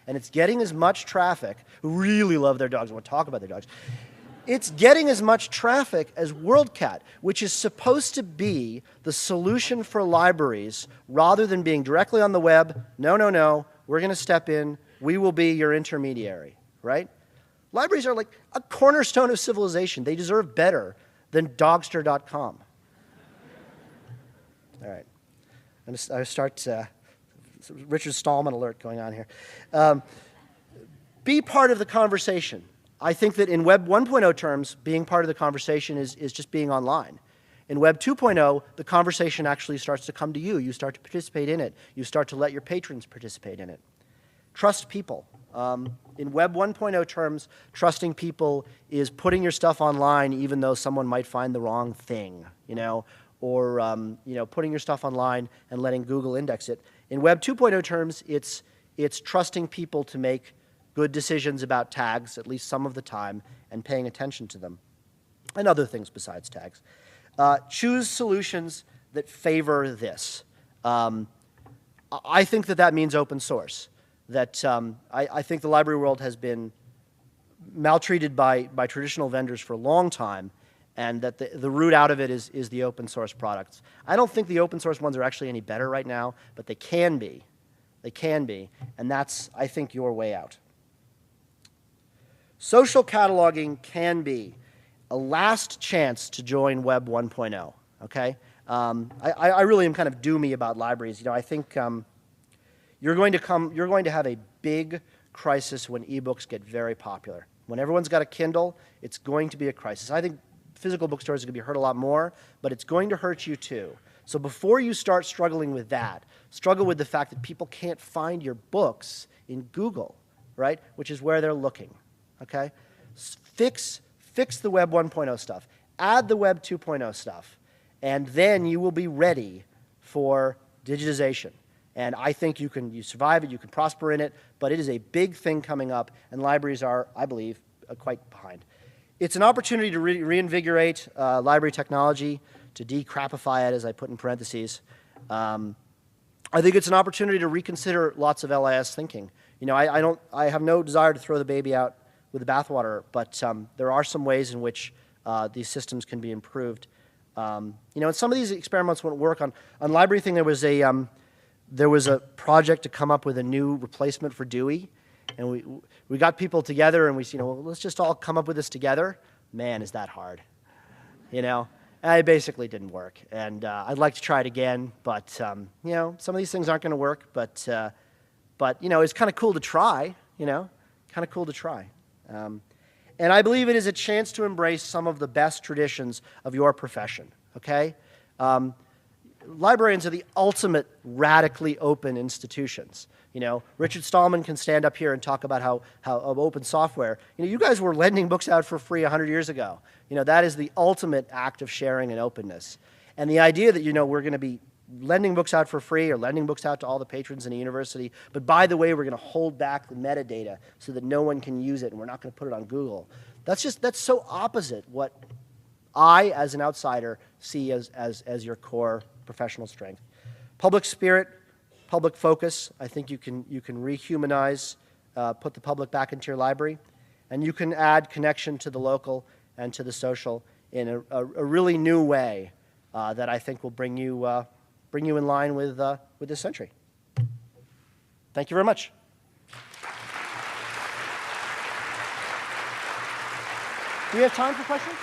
and it's getting as much traffic, who really love their dogs and want to talk about their dogs, it's getting as much traffic as WorldCat, which is supposed to be the solution for libraries rather than being directly on the web. No, no, no, we're going to step in. We will be your intermediary, right? Libraries are like a cornerstone of civilization. They deserve better than Dogster.com. All right. I'm going to start Richard Stallman alert going on here. Be part of the conversation. I think that in Web 1.0 terms, being part of the conversation is just being online. In Web 2.0, the conversation actually starts to come to you. You start to participate in it. You start to let your patrons participate in it. Trust people. In Web 1.0 terms, trusting people is putting your stuff online even though someone might find the wrong thing, or putting your stuff online and letting Google index it. In Web 2.0 terms, it's trusting people to make good decisions about tags, at least some of the time, and paying attention to them, and other things besides tags. Choose solutions that favor this. I think that means open source. That I think the library world has been maltreated by traditional vendors for a long time, and that the route out of it is the open source products. I don't think the open source ones are actually any better right now, but they can be. They can be, and that's, I think, your way out. Social cataloging can be a last chance to join Web 1.0, okay? I really am kind of doomy about libraries. I think you're going to have a big crisis when ebooks get very popular. When everyone's got a Kindle, it's going to be a crisis. I think physical bookstores are going to be hurt a lot more, but it's going to hurt you too. So before you start struggling with that, struggle with the fact that people can't find your books in Google, right? Which is where they're looking. Okay? Fix the Web 1.0 stuff. Add the Web 2.0 stuff. And then you will be ready for digitization. And I think you survive it, you can prosper in it, but it is a big thing coming up, and libraries are, I believe, quite behind. It's an opportunity to reinvigorate library technology, to decrapify it, as I put in parentheses. I think it's an opportunity to reconsider lots of LIS thinking. I have no desire to throw the baby out with the bathwater, but there are some ways in which these systems can be improved. And some of these experiments won't work. On LibraryThing, there was a project to come up with a new replacement for Dewey, and we got people together and we said, well, let's just all come up with this together. Man, is that hard, And it basically didn't work, and I'd like to try it again, but some of these things aren't going to work. But it's kind of cool to try. Kind of cool to try. And I believe it is a chance to embrace some of the best traditions of your profession, okay? Librarians are the ultimate radically open institutions. Richard Stallman can stand up here and talk about how open software. You guys were lending books out for free 100 years ago. That is the ultimate act of sharing and openness. And the idea that, we're going to be lending books out for free or lending books out to all the patrons in the university, but by the way, we're going to hold back the metadata so that no one can use it and we're not going to put it on Google. That's so opposite what I, as an outsider, see as your core professional strength. Public spirit, public focus. I think you can rehumanize, put the public back into your library, and you can add connection to the local and to the social in a really new way that I think will bring you in line with this century. Thank you very much. Do we have time for questions?